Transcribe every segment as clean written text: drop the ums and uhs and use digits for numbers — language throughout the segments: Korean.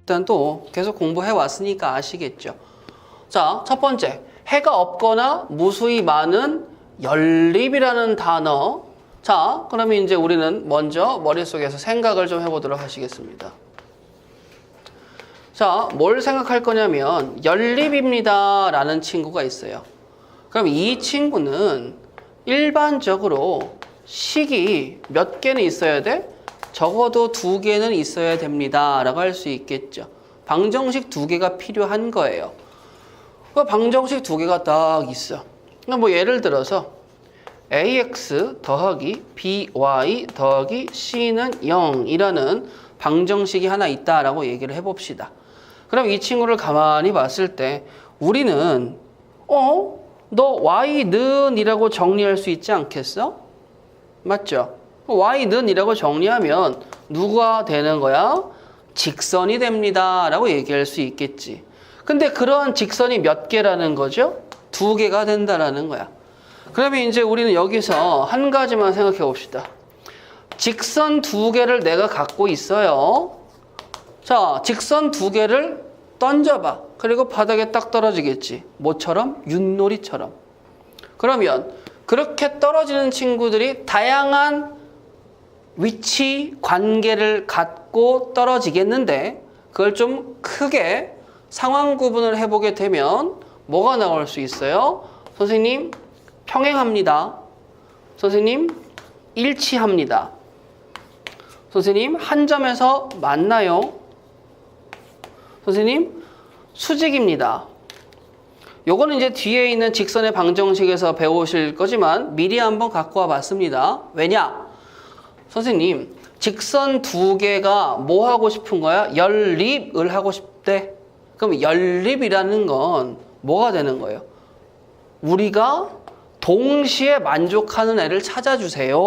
일단 또 계속 공부해 왔으니까 아시겠죠. 자, 첫 번째, 해가 없거나 무수히 많은 연립이라는 단어. 자, 그러면 이제 우리는 먼저 머릿속에서 생각을 좀 해보도록 하시겠습니다. 자, 뭘 생각할 거냐면 연립입니다 라는 친구가 있어요. 그럼 이 친구는 일반적으로 식이 몇 개는 있어야 돼? 적어도 2개는 있어야 됩니다 라고 할 수 있겠죠. 방정식 2개가 필요한 거예요. 그 방정식 2개가 딱 있어. 뭐 예를 들어서 ax 더하기 by 더하기 c는 0이라는 방정식이 하나 있다라고 얘기를 해봅시다. 그럼 이 친구를 가만히 봤을 때 우리는 너 y는 이라고 정리할 수 있지 않겠어? 맞죠? y는 이라고 정리하면 누가 되는 거야? 직선이 됩니다 라고 얘기할 수 있겠지. 근데 그런 직선이 몇 개라는 거죠? 2개가 된다라는 거야. 그러면 이제 우리는 여기서 한 가지만 생각해 봅시다. 직선 2개를 내가 갖고 있어요. 자, 직선 2개를 던져봐. 그리고 바닥에 딱 떨어지겠지. 뭐처럼? 윷놀이처럼. 그러면 그렇게 떨어지는 친구들이 다양한 위치 관계를 갖고 떨어지겠는데 그걸 좀 크게 상황 구분을 해보게 되면 뭐가 나올 수 있어요? 선생님, 평행합니다. 선생님, 일치합니다. 선생님, 한 점에서 만나요. 선생님, 수직입니다. 요거는 이제 뒤에 있는 직선의 방정식에서 배우실 거지만 미리 한번 갖고 와 봤습니다. 왜냐? 선생님, 직선 2개가 뭐 하고 싶은 거야? 연립을 하고 싶대. 그럼 연립이라는 건 뭐가 되는 거예요? 우리가 동시에 만족하는 애를 찾아주세요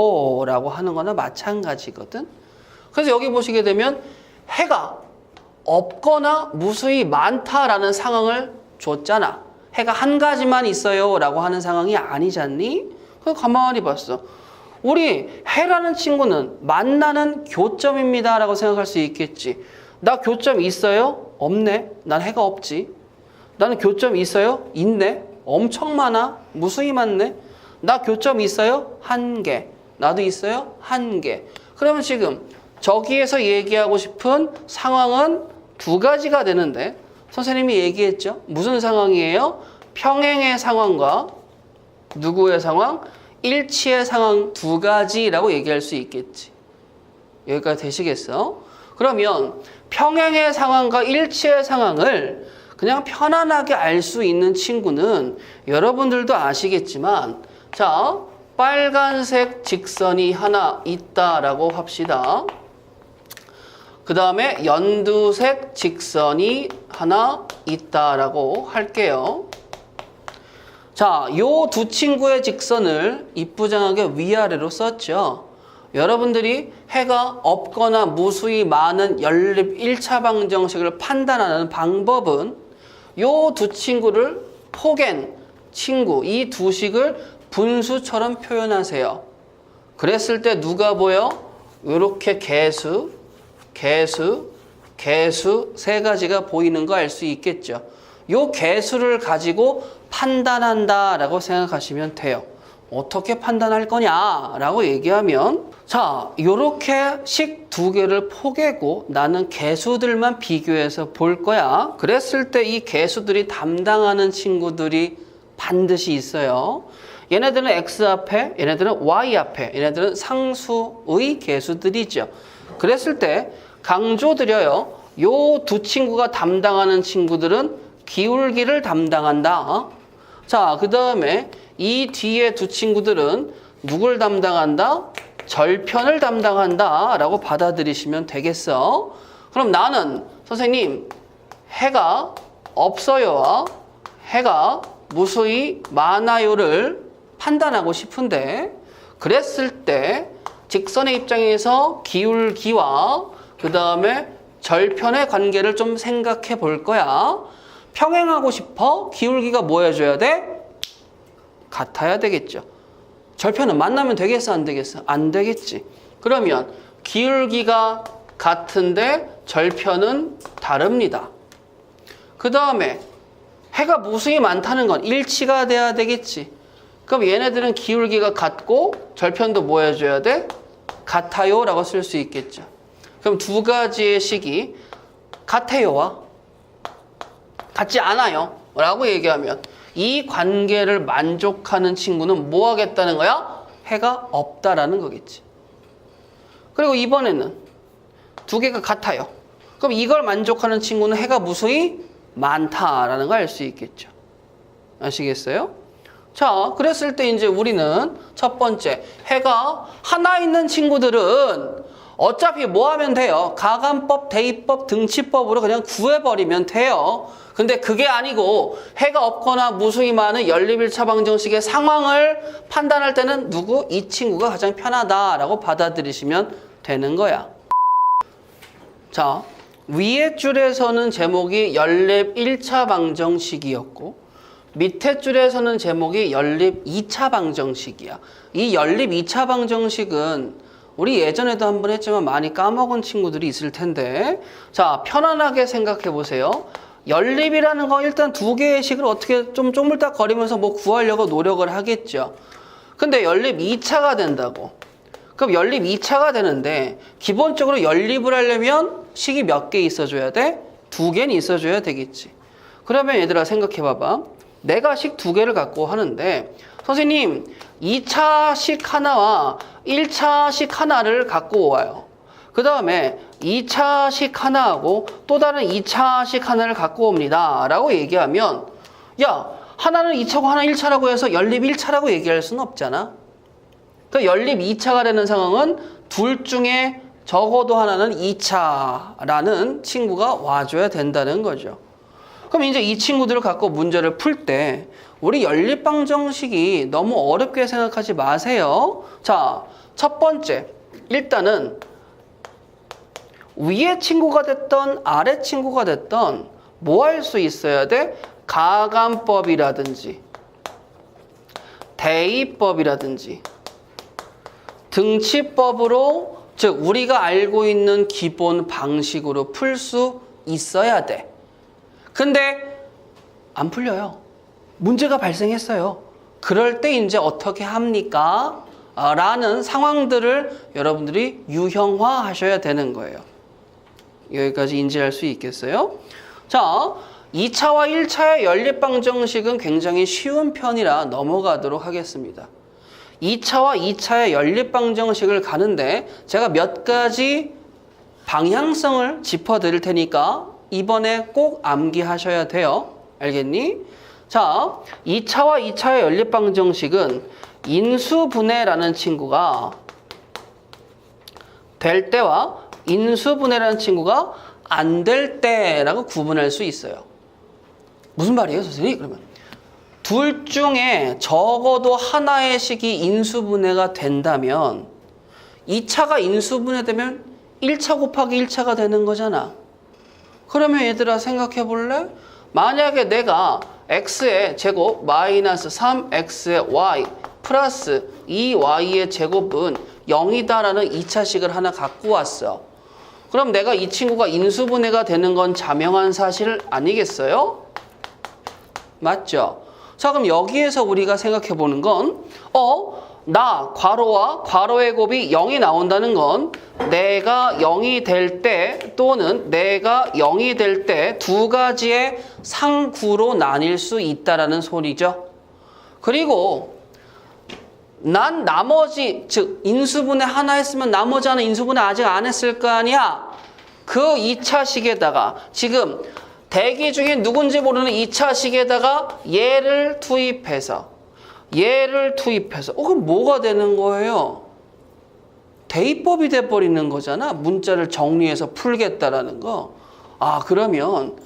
라고 하는 거나 마찬가지거든. 그래서 여기 보시게 되면 해가 없거나 무수히 많다라는 상황을 줬잖아. 해가 한 가지만 있어요 라고 하는 상황이 아니잖니? 그래서 가만히 봤어. 우리 해라는 친구는 만나는 교점입니다 라고 생각할 수 있겠지. 나 교점 있어요? 없네. 난 해가 없지. 나는 교점 있어요? 있네. 엄청 많아. 무수히 많네. 나 교점 있어요? 1개. 나도 있어요? 1개. 그러면 지금 저기에서 얘기하고 싶은 상황은 2가지가 되는데 선생님이 얘기했죠. 무슨 상황이에요? 평행의 상황과 누구의 상황? 일치의 상황 2가지라고 얘기할 수 있겠지. 여기까지 되시겠어? 그러면 평행의 상황과 일치의 상황을 그냥 편안하게 알 수 있는 친구는 여러분들도 아시겠지만 자, 빨간색 직선이 하나 있다라고 합시다. 그 다음에 연두색 직선이 하나 있다라고 할게요. 자, 요 두 친구의 직선을 이쁘장하게 위아래로 썼죠. 여러분들이 해가 없거나 무수히 많은 연립 1차 방정식을 판단하는 방법은 요 두 친구를 포갠 친구, 이 두 식을 분수처럼 표현하세요. 그랬을 때 누가 보여? 이렇게 개수, 개수, 개수 3가지가 보이는 거 알 수 있겠죠. 요 개수를 가지고 판단한다라고 생각하시면 돼요. 어떻게 판단할 거냐라고 얘기하면 자, 요렇게 식 2개를 포개고 나는 개수들만 비교해서 볼 거야. 그랬을 때 이 개수들이 담당하는 친구들이 반드시 있어요. 얘네들은 x 앞에, 얘네들은 y 앞에, 얘네들은 상수의 개수들이죠. 그랬을 때 강조드려요. 요 두 친구가 담당하는 친구들은 기울기를 담당한다. 자, 그 다음에 이 뒤에 두 친구들은 누굴 담당한다? 절편을 담당한다 라고 받아들이시면 되겠어. 그럼 나는 선생님 해가 없어요와 해가 무수히 많아요를 판단하고 싶은데 그랬을 때 직선의 입장에서 기울기와 그 다음에 절편의 관계를 좀 생각해 볼 거야. 평행하고 싶어? 기울기가 뭐 해줘야 돼? 같아야 되겠죠. 절편은 만나면 되겠어? 안 되겠어? 안 되겠지. 그러면 기울기가 같은데 절편은 다릅니다. 그 다음에 해가 무수히 많다는 건 일치가 돼야 되겠지. 그럼 얘네들은 기울기가 같고 절편도 뭐 해줘야 돼? 같아요 라고 쓸 수 있겠죠. 그럼 두 가지의 식이 같아요와 같지 않아요 라고 얘기하면 이 관계를 만족하는 친구는 뭐 하겠다는 거야? 해가 없다라는 거겠지. 그리고 이번에는 두 개가 같아요. 그럼 이걸 만족하는 친구는 해가 무수히 많다라는 걸 알 수 있겠죠. 아시겠어요? 자, 그랬을 때 이제 우리는 첫 번째, 해가 하나 있는 친구들은 어차피 뭐 하면 돼요? 가간법, 대입법, 등치법으로 그냥 구해버리면 돼요. 근데 그게 아니고 해가 없거나 무수히 많은 연립1차 방정식의 상황을 판단할 때는 누구? 이 친구가 가장 편하다라고 받아들이시면 되는 거야. 자, 위에 줄에서는 제목이 연립 1차 방정식이었고 밑에 줄에서는 제목이 연립 2차 방정식이야. 이 연립 2차 방정식은 우리 예전에도 한번 했지만 많이 까먹은 친구들이 있을 텐데, 자, 편안하게 생각해 보세요. 연립이라는 건 일단 두 개의 식을 어떻게 좀 쪼물딱거리면서 뭐 구하려고 노력을 하겠죠. 근데 연립 2차가 된다고. 그럼 연립 2차가 되는데 기본적으로 연립을 하려면 식이 몇 개 있어줘야 돼? 두 개는 있어줘야 되겠지. 그러면 얘들아 생각해 봐봐. 내가 식 두 개를 갖고 하는데 선생님 2차식 하나와 1차식 하나를 갖고 와요. 그 다음에 2차식 하나하고 또 다른 2차식 하나를 갖고 옵니다 라고 얘기하면 야, 하나는 2차고 하나는 1차라고 해서 연립 1차라고 얘기할 수는 없잖아. 그 연립 2차가 되는 상황은 둘 중에 적어도 하나는 2차라는 친구가 와줘야 된다는 거죠. 그럼 이제 이 친구들을 갖고 문제를 풀 때 우리 연립방정식이 너무 어렵게 생각하지 마세요. 자, 첫 번째, 일단은 위에 친구가 됐던 아래 친구가 됐던 뭐 할 수 있어야 돼? 가간법이라든지 대입법이라든지 등치법으로, 즉 우리가 알고 있는 기본 방식으로 풀 수 있어야 돼. 근데 안 풀려요. 문제가 발생했어요. 그럴 때 이제 어떻게 합니까? 라는 상황들을 여러분들이 유형화 하셔야 되는 거예요. 여기까지 인지할 수 있겠어요? 자, 2차와 1차의 연립방정식은 굉장히 쉬운 편이라 넘어가도록 하겠습니다. 2차와 2차의 연립방정식을 가는데 제가 몇 가지 방향성을 짚어드릴 테니까 이번에 꼭 암기하셔야 돼요. 알겠니? 자, 2차와 2차의 연립방정식은 인수분해라는 친구가 될 때와 인수분해라는 친구가 안 될 때라고 구분할 수 있어요. 무슨 말이에요, 선생님? 그러면 둘 중에 적어도 하나의 식이 인수분해가 된다면 2차가 인수분해되면 1차 곱하기 1차가 되는 거잖아. 그러면 얘들아 생각해 볼래? 만약에 내가 x의 제곱 마이너스 3x의 y 플러스 2y의 제곱은 0이다라는 2차식을 하나 갖고 왔어. 그럼 내가 이 친구가 인수분해가 되는 건 자명한 사실 아니겠어요? 맞죠? 자, 그럼 여기에서 우리가 생각해 보는 건 나 괄호와 괄호의 곱이 0이 나온다는 건 내가 0이 될 때 또는 내가 0이 될 때 두 가지의 상구로 나뉠 수 있다라는 소리죠. 그리고 난 나머지, 즉 인수분해 하나 했으면 나머지 하나 인수분해 아직 안 했을 거 아니야. 그 2차식에다가 지금 대기 중에 누군지 모르는 2차식에다가 얘를 투입해서 그럼 뭐가 되는 거예요? 대입법이 돼버리는 거잖아. 문자를 정리해서 풀겠다라는 거. 아, 그러면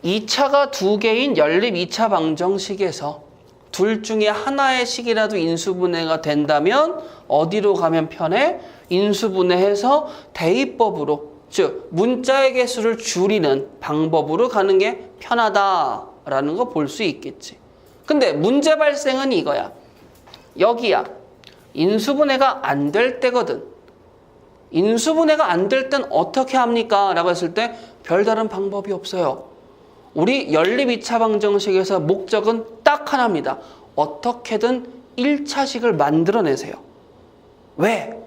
2차가 두 개인 연립 2차 방정식에서 둘 중에 하나의 식이라도 인수분해가 된다면 어디로 가면 편해? 인수분해해서 대입법으로, 즉 문자의 개수를 줄이는 방법으로 가는 게 편하다라는 거 볼 수 있겠지. 근데 문제 발생은 이거야. 여기야. 인수분해가 안 될 때거든. 인수분해가 안 될 땐 어떻게 합니까? 라고 했을 때 별다른 방법이 없어요. 우리 연립 2차 방정식에서 목적은 딱 하나입니다. 어떻게든 1차식을 만들어내세요. 왜?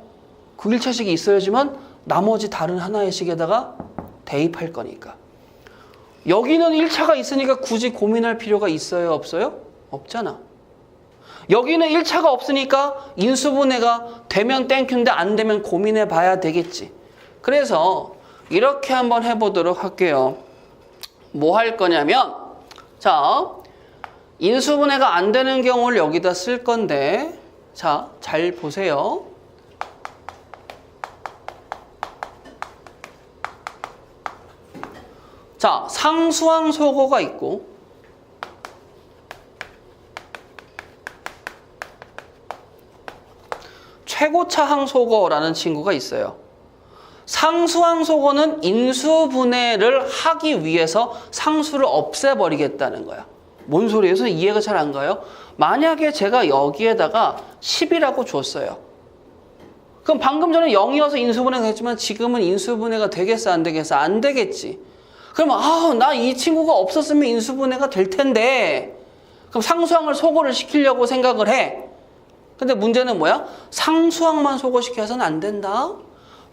그 1차식이 있어야지만 나머지 다른 하나의 식에다가 대입할 거니까. 여기는 1차가 있으니까 굳이 고민할 필요가 있어요? 없어요? 없잖아. 여기는 1차가 없으니까 인수분해가 되면 땡큐인데 안 되면 고민해 봐야 되겠지. 그래서 이렇게 한번 해보도록 할게요. 뭐 할 거냐면, 자, 인수분해가 안 되는 경우를 여기다 쓸 건데, 자, 잘 보세요. 자, 상수항소거가 있고 최고차항소거라는 친구가 있어요. 상수항소거는 인수분해를 하기 위해서 상수를 없애버리겠다는 거야. 뭔 소리예요? 이해가 잘 안 가요? 만약에 제가 여기에다가 10이라고 줬어요. 그럼 방금 전에 0이어서 인수분해가 됐지만 지금은 인수분해가 되겠어? 안 되겠어? 안 되겠지. 그러면 나 이 친구가 없었으면 인수분해가 될 텐데, 그럼 상수항을 소거를 시키려고 생각을 해. 근데 문제는 뭐야? 상수항만 소거시켜서는 안 된다.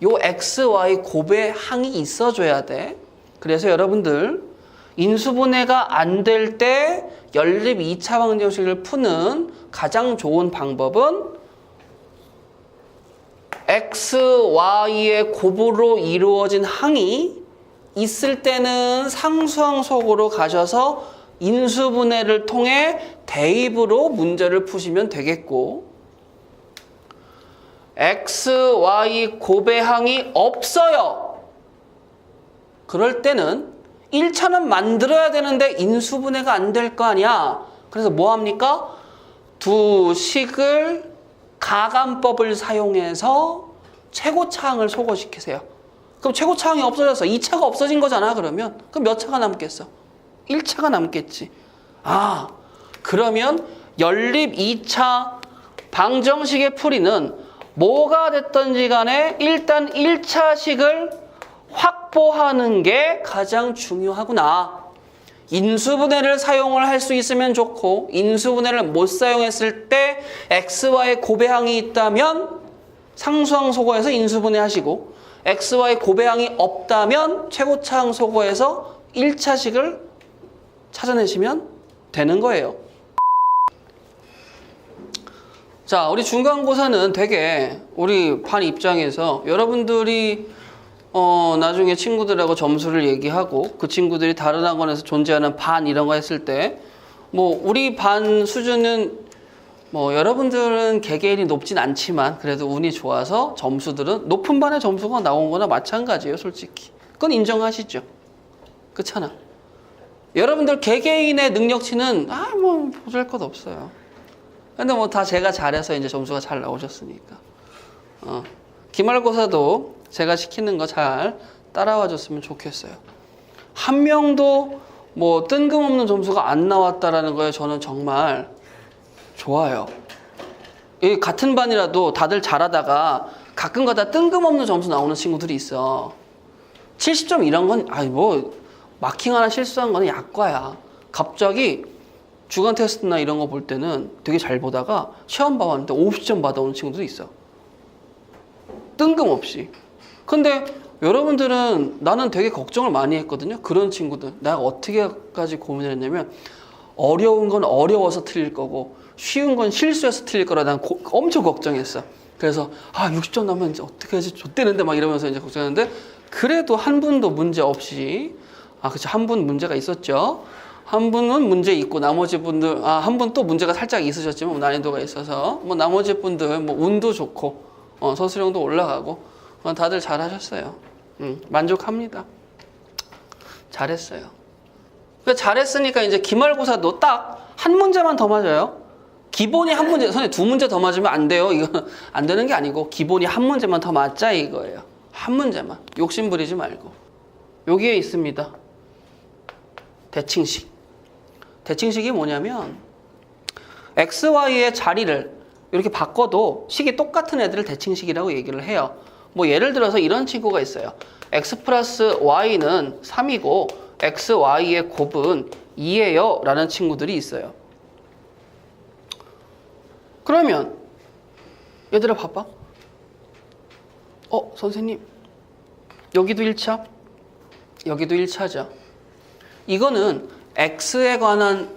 요 x, y 곱의 항이 있어줘야 돼. 그래서 여러분들 인수분해가 안 될 때 연립 2차 방정식을 푸는 가장 좋은 방법은 x, y의 곱으로 이루어진 항이 있을 때는 상수항 속으로 가셔서 인수분해를 통해 대입으로 문제를 푸시면 되겠고, x, y 곱의 항이 없어요. 그럴 때는 1차는 만들어야 되는데 인수분해가 안 될 거 아니야. 그래서 뭐 합니까? 두 식을 가감법을 사용해서 최고차항을 소거시키세요. 그럼 최고차항이 없어져서 2차가 없어진 거잖아. 그럼 몇 차가 남겠어? 1차가 남겠지. 그러면 연립 2차 방정식의 풀이는 뭐가 됐든지 간에 일단 1차식을 확보하는 게 가장 중요하구나. 인수분해를 사용을 할 수 있으면 좋고, 인수분해를 못 사용했을 때 xy의 곱해항이 있다면 상수항 소거해서 인수분해 하시고, xy의 곱해항이 없다면 최고차항 소거해서 1차식을 찾아내시면 되는 거예요. 자, 우리 중간고사는 되게 우리 반 입장에서 여러분들이 나중에 친구들하고 점수를 얘기하고 그 친구들이 다른 학원에서 존재하는 반 이런 거 했을 때 뭐 우리 반 수준은 뭐 여러분들은 개개인이 높진 않지만 그래도 운이 좋아서 점수들은 높은 반의 점수가 나온 거나 마찬가지예요, 솔직히. 그건 인정하시죠? 그렇잖아. 여러분들 개개인의 능력치는 뭐 보잘 것 없어요. 근데 뭐 다 제가 잘해서 이제 점수가 잘 나오셨으니까. 기말고사도 제가 시키는 거 잘 따라와 줬으면 좋겠어요. 한 명도 뭐 뜬금없는 점수가 안 나왔다라는 거에 저는 정말 좋아요. 이 같은 반이라도 다들 잘하다가 가끔가다 뜬금없는 점수 나오는 친구들이 있어. 70점 이런 건 뭐 마킹 하나 실수한 거는 약과야. 갑자기 주간 테스트나 이런 거 볼 때는 되게 잘 보다가 시험 봐봤는데 50점 받아오는 친구들이 있어. 뜬금없이. 근데 여러분들은 나는 되게 걱정을 많이 했거든요. 그런 친구들. 내가 어떻게까지 고민을 했냐면 어려운 건 어려워서 틀릴 거고 쉬운 건 실수해서 틀릴 거라 난 엄청 걱정했어. 그래서 60점 나면 이제 어떻게 하지? 좆되는데 막 이러면서 이제 걱정했는데 그래도 한 분도 문제 없이 그쵸. 한 분 문제가 있었죠. 한 분은 문제 있고 나머지 분들 한 분 또 문제가 살짝 있으셨지만 난이도가 있어서 뭐 나머지 분들 뭐 운도 좋고 서술형도 올라가고 다들 잘하셨어요. 만족합니다. 잘했어요. 잘했으니까 이제 기말고사도 딱 한 문제만 더 맞아요. 기본이 한 문제, 선생님 두 문제 더 맞으면 안 돼요. 이거 안 되는 게 아니고 기본이 한 문제만 더 맞자 이거예요. 한 문제만. 욕심 부리지 말고. 여기에 있습니다. 대칭식. 대칭식이 뭐냐면 x, y의 자리를 이렇게 바꿔도 식이 똑같은 애들을 대칭식이라고 얘기를 해요. 뭐 예를 들어서 이런 친구가 있어요. x 플러스 y는 3이고 x, y의 곱은 2예요 라는 친구들이 있어요. 그러면 얘들아 봐봐. 선생님 여기도 1차 여기도 1차죠. 이거는 x에 관한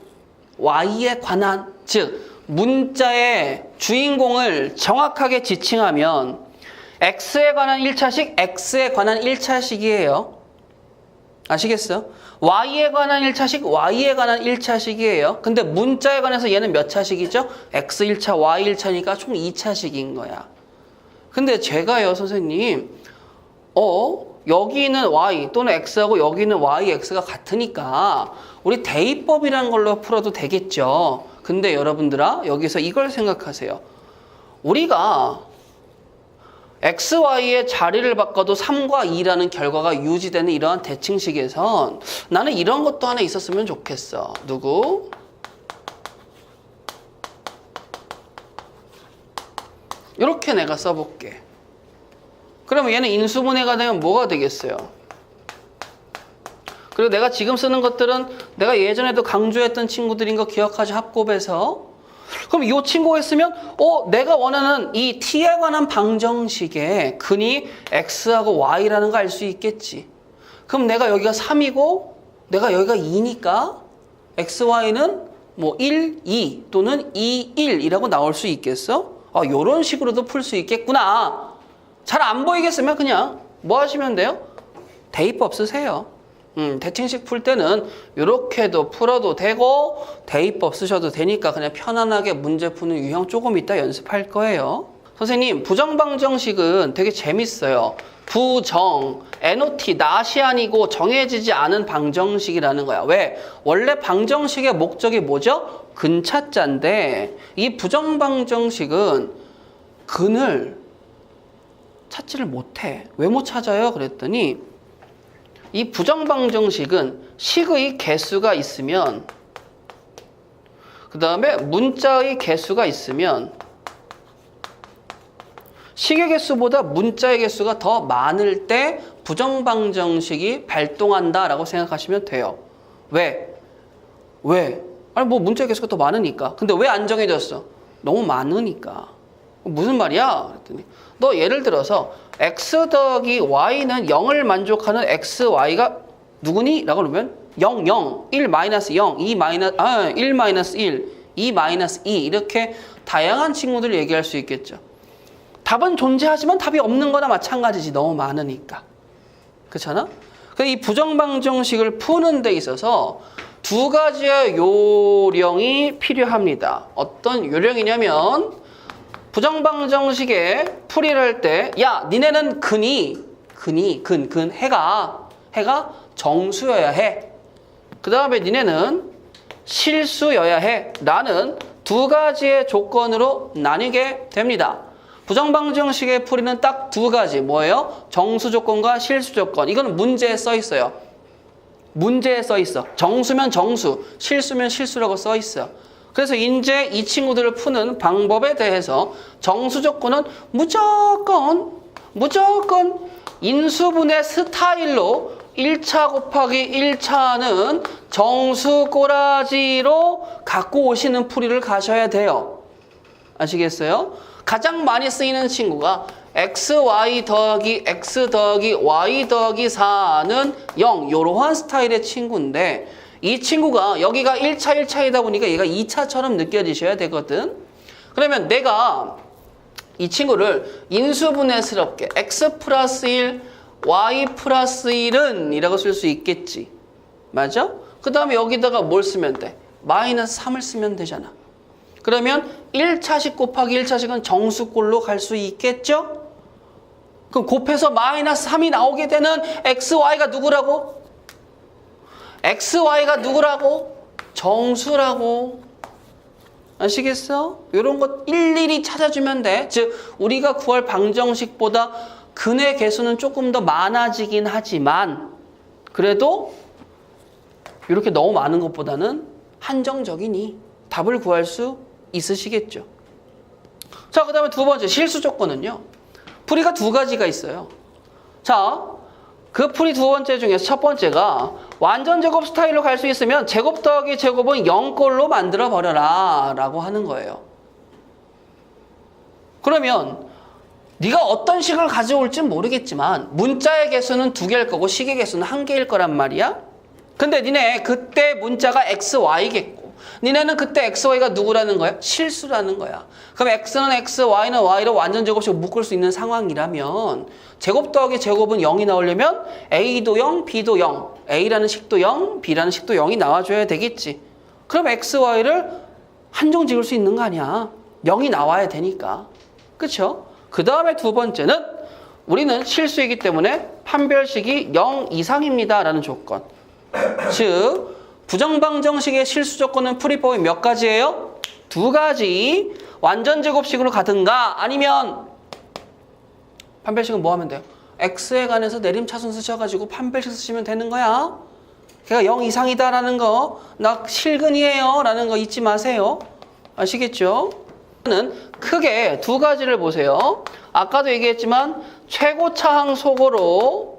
y에 관한 즉 문자의 주인공을 정확하게 지칭하면 x에 관한 1차식 x에 관한 1차식이에요. 아시겠어? y에 관한 1차식 y에 관한 1차식이에요. 근데 문자에 관해서 얘는 몇 차식이죠? x 1차 y 1차니까 총 2차식인 거야. 근데 제가요 선생님 여기는 y 또는 x하고 여기는 y, x가 같으니까 우리 대입법이라는 걸로 풀어도 되겠죠. 근데 여러분들아 여기서 이걸 생각하세요. 우리가 x, y의 자리를 바꿔도 3과 2라는 결과가 유지되는 이러한 대칭식에선 나는 이런 것도 하나 있었으면 좋겠어. 누구? 이렇게 내가 써볼게. 그러면 얘는 인수분해가 되면 뭐가 되겠어요? 그리고 내가 지금 쓰는 것들은 내가 예전에도 강조했던 친구들인 거 기억하지? 합곱해서. 그럼 이 친구가 있으면 내가 원하는 이 t에 관한 방정식의 근이 x하고 y라는 거 알 수 있겠지. 그럼 내가 여기가 3이고 내가 여기가 2니까 x, y는 뭐 1, 2 또는 2, 1이라고 나올 수 있겠어? 요런 식으로도 풀 수 있겠구나. 잘 안 보이겠으면 그냥 뭐 하시면 돼요? 대입법 쓰세요. 대칭식 풀 때는 이렇게도 풀어도 되고 대입법 쓰셔도 되니까 그냥 편안하게 문제 푸는 유형 조금 이따 연습할 거예요. 선생님 부정방정식은 되게 재밌어요. 부정, NOT, 낫이 아니고 정해지지 않은 방정식이라는 거야. 왜? 원래 방정식의 목적이 뭐죠? 근차자인데 이 부정방정식은 근을 찾지를 못해. 왜 못 찾아요? 그랬더니 이 부정방정식은 식의 개수가 있으면 그 다음에 문자의 개수가 있으면 식의 개수보다 문자의 개수가 더 많을 때 부정방정식이 발동한다라고 생각하시면 돼요. 왜? 아니 뭐 문자의 개수가 더 많으니까. 근데 왜 안 정해졌어? 너무 많으니까. 무슨 말이야? 그랬더니 너 예를 들어서 x 더하기 y는 0을 만족하는 x, y가 누구니? 라고 그러면 0, 0, 1, 마이너스 0, 1 마이너스 1, 2 마이너스 2 이렇게 다양한 친구들을 얘기할 수 있겠죠. 답은 존재하지만 답이 없는 거나 마찬가지지. 너무 많으니까. 그렇잖아? 이 부정방정식을 푸는 데 있어서 두 가지의 요령이 필요합니다. 어떤 요령이냐면 부정방정식에 풀이를 할 때 야 니네는 근 해가 정수여야 해. 그 다음에 니네는 실수여야 해 라는 두 가지의 조건으로 나뉘게 됩니다. 부정방정식의 풀이는 딱 두 가지. 뭐예요? 정수 조건과 실수 조건. 이거는 문제에 써 있어요. 문제에 써 있어. 정수면 정수, 실수면 실수라고 써 있어. 그래서 이제 이 친구들을 푸는 방법에 대해서 정수 조건은 무조건 인수분해 스타일로 1차 곱하기 1차는 정수 꼬라지로 갖고 오시는 풀이를 가셔야 돼요. 아시겠어요? 가장 많이 쓰이는 친구가 xy 더하기 x 더하기 y 더하기 4는 0 이러한 스타일의 친구인데 이 친구가 여기가 1차이다 보니까 얘가 2차처럼 느껴지셔야 되거든. 그러면 내가 이 친구를 인수분해스럽게 x 플러스 1, y 플러스 1은 이라고 쓸 수 있겠지. 맞아? 그 다음에 여기다가 뭘 쓰면 돼? 마이너스 3을 쓰면 되잖아. 그러면 1차식 곱하기 1차식은 정수꼴로 갈 수 있겠죠? 그럼 곱해서 마이너스 3이 나오게 되는 xy가 누구라고? xy가 누구라고? 정수라고. 아시겠어? 이런 것 일일이 찾아주면 돼. 즉 우리가 구할 방정식보다 근의 개수는 조금 더 많아지긴 하지만 그래도 이렇게 너무 많은 것보다는 한정적이니 답을 구할 수 있으시겠죠. 자, 그 다음에 두 번째 실수 조건은요. 풀이가 두 가지가 있어요. 자, 그 풀이 두 번째 중에서 첫 번째가 완전 제곱 스타일로 갈 수 있으면 제곱 더하기 제곱은 0꼴로 만들어 버려라 라고 하는 거예요. 그러면 네가 어떤 식을 가져올진 모르겠지만 문자의 개수는 두 개일 거고 식의 개수는 한 개일 거란 말이야. 근데 니네 그때 문자가 x, y겠고 니네는 그때 x, y가 누구라는 거야? 실수라는 거야. 그럼 x는 x, y는 y로 완전 제곱식 묶을 수 있는 상황이라면 제곱 더하기 제곱은 0이 나오려면 a도 0, b도 0, a라는 식도 0, b라는 식도 0이 나와줘야 되겠지. 그럼 x, y를 한정 지을 수 있는 거 아니야. 0이 나와야 되니까. 그쵸? 그 다음에 두 번째는 우리는 실수이기 때문에 판별식이 0 이상입니다 라는 조건. 즉 부정방정식의 실수 조건은 풀이법이 몇 가지예요? 두 가지. 완전 제곱식으로 가든가 아니면 판별식은 뭐 하면 돼요? x에 관해서 내림차순 쓰셔가지고 판별식 쓰시면 되는 거야. 걔가 0 이상이다라는 거, 나 실근이에요 라는 거 잊지 마세요. 아시겠죠? 는 크게 두 가지를 보세요. 아까도 얘기했지만 최고차항 속으로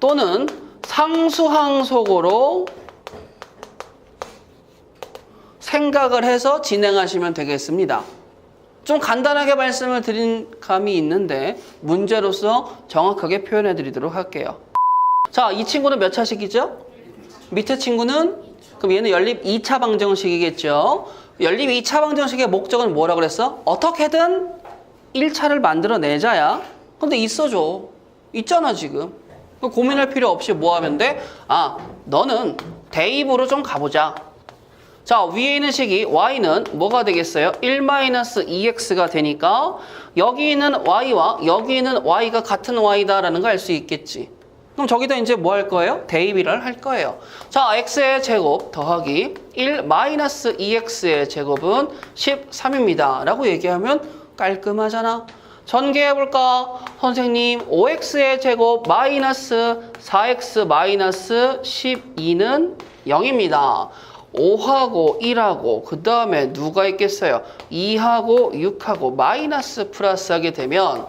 또는 상수항 속으로 생각을 해서 진행하시면 되겠습니다. 좀 간단하게 말씀을 드린 감이 있는데 문제로서 정확하게 표현해 드리도록 할게요. 자, 이 친구는 몇 차식이죠? 밑에 친구는 그럼 얘는 연립 2차 방정식이겠죠. 연립 2차 방정식의 목적은 뭐라고 그랬어? 어떻게든 1차를 만들어내자야. 근데 있어줘. 있잖아 지금. 고민할 필요 없이 뭐 하면 돼? 아, 너는 대입으로 좀 가보자. 자, 위에 있는 식이 y는 뭐가 되겠어요? 1-2x가 되니까 여기 있는 y와 여기 있는 y가 같은 y다라는 걸 알 수 있겠지. 그럼 저기다 이제 뭐 할 거예요? 대입을 할 거예요. 자, x의 제곱 더하기 1-2x의 제곱은 13입니다. 라고 얘기하면 깔끔하잖아. 전개해볼까? 선생님, 5x의 제곱 마이너스 4x 마이너스 12는 0입니다. 5하고 1하고 그 다음에 누가 있겠어요? 2하고 6하고 마이너스 플러스 하게 되면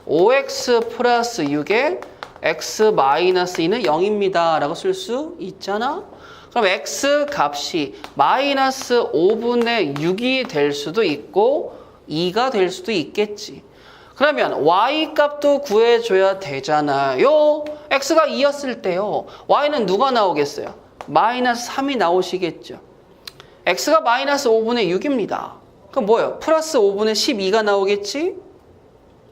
5x 플러스 6에 x 마이너스 2는 0입니다. 라고 쓸 수 있잖아? 그럼 x 값이 마이너스 5분의 6이 될 수도 있고 2가 될 수도 있겠지. 그러면 y 값도 구해줘야 되잖아요. x가 2였을 때요. y는 누가 나오겠어요? 마이너스 3이 나오시겠죠. x가 마이너스 5분의 6입니다. 그럼 뭐예요? 플러스 5분의 12가 나오겠지?